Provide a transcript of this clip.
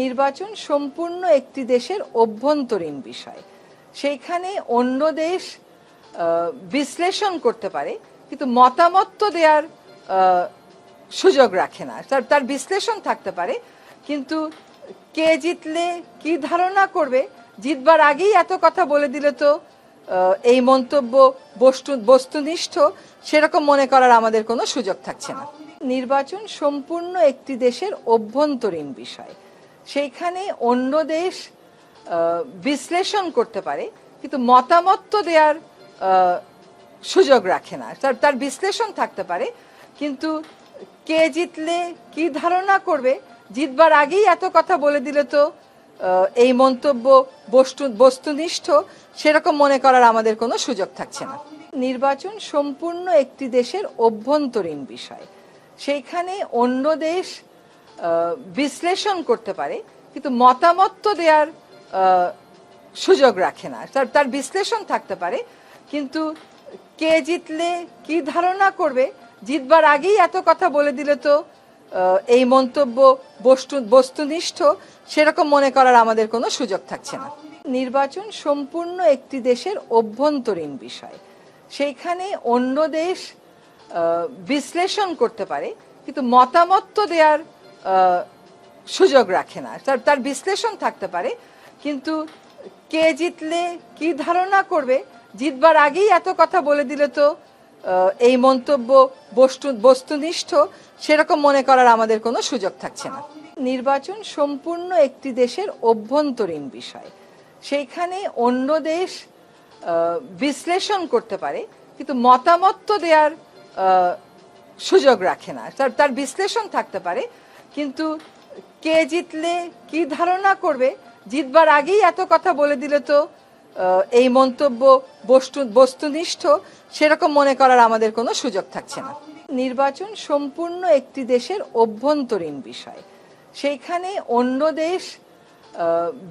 নির্বাচন সম্পূর্ণ একটি দেশের অভ্যন্তরীণ বিষয়। সেইখানে অন্য দেশ বিশ্লেষণ করতে পারে, কিন্তু মতামত তো দেওয়ার সুযোগ রাখে না। তার বিশ্লেষণ থাকতে পারে, কিন্তু কে জিতলে কি ধারণা করবে, জিতবার আগেই এত কথা বলে দিলে তো এই মন্তব্য বস্তুনিষ্ঠ সেরকম মনে করার আমাদের কোনো সুযোগ থাকছে না। নির্বাচন সম্পূর্ণ একটি দেশের অভ্যন্তরীণ বিষয়। সেইখানে অন্য দেশ বিশ্লেষণ করতে পারে, কিন্তু মতামত তো দেওয়ার সুযোগ রাখে না। তার বিশ্লেষণ থাকতে পারে, কিন্তু কে জিতলে কি ধারণা করবে, জিতবার আগেই এত কথা বলে দিলে তো এই মন্তব্য বস্তুনিষ্ঠ সেরকম মনে করার আমাদের কোনো সুযোগ থাকছে না। নির্বাচন সম্পূর্ণ একটি দেশের অভ্যন্তরীণ বিষয়। সেইখানে অন্য দেশ বিশ্লেষণ করতে পারে, কিন্তু মতামত তো দেওয়ার সুযোগ রাখে না। তার বিশ্লেষণ থাকতে পারে, কিন্তু কে জিতলে কি ধারণা করবে, জিতবার আগেই এত কথা বলে দিলে তো এই মন্তব্য বস্তুনিষ্ঠ সেরকম মনে করার আমাদের কোনো সুযোগ থাকছে না। নির্বাচন সম্পূর্ণ একটি দেশের অভ্যন্তরীণ বিষয়। সেইখানে অন্য দেশ বিশ্লেষণ করতে পারে, কিন্তু মতামত তো দেওয়ার সুযোগ রাখে না। তার বিশ্লেষণ থাকতে পারে, কিন্তু কে জিতলে কি ধারণা করবে, জিতবার আগেই এত কথা বলে দিলে তো এই মন্তব্য বস্তুনিষ্ঠ সেরকম মনে করার আমাদের কোনো সুযোগ থাকছে না। নির্বাচন সম্পূর্ণ একটি দেশের অভ্যন্তরীণ বিষয়। সেইখানে অন্য দেশ বিশ্লেষণ করতে পারে, কিন্তু মতামত তো দেওয়ার সুযোগ রাখে না। তার বিশ্লেষণ থাকতে পারে, কিন্তু কে জিতলে কি ধারণা করবে, জিতবার আগেই এত কথা বলে দিলে তো এই মন্তব্য বস্তুনিষ্ঠ সেরকম মনে করার আমাদের কোনো সুযোগ থাকছে না। নির্বাচন সম্পূর্ণ একটি দেশের অভ্যন্তরীণ বিষয়। সেইখানে অন্য দেশ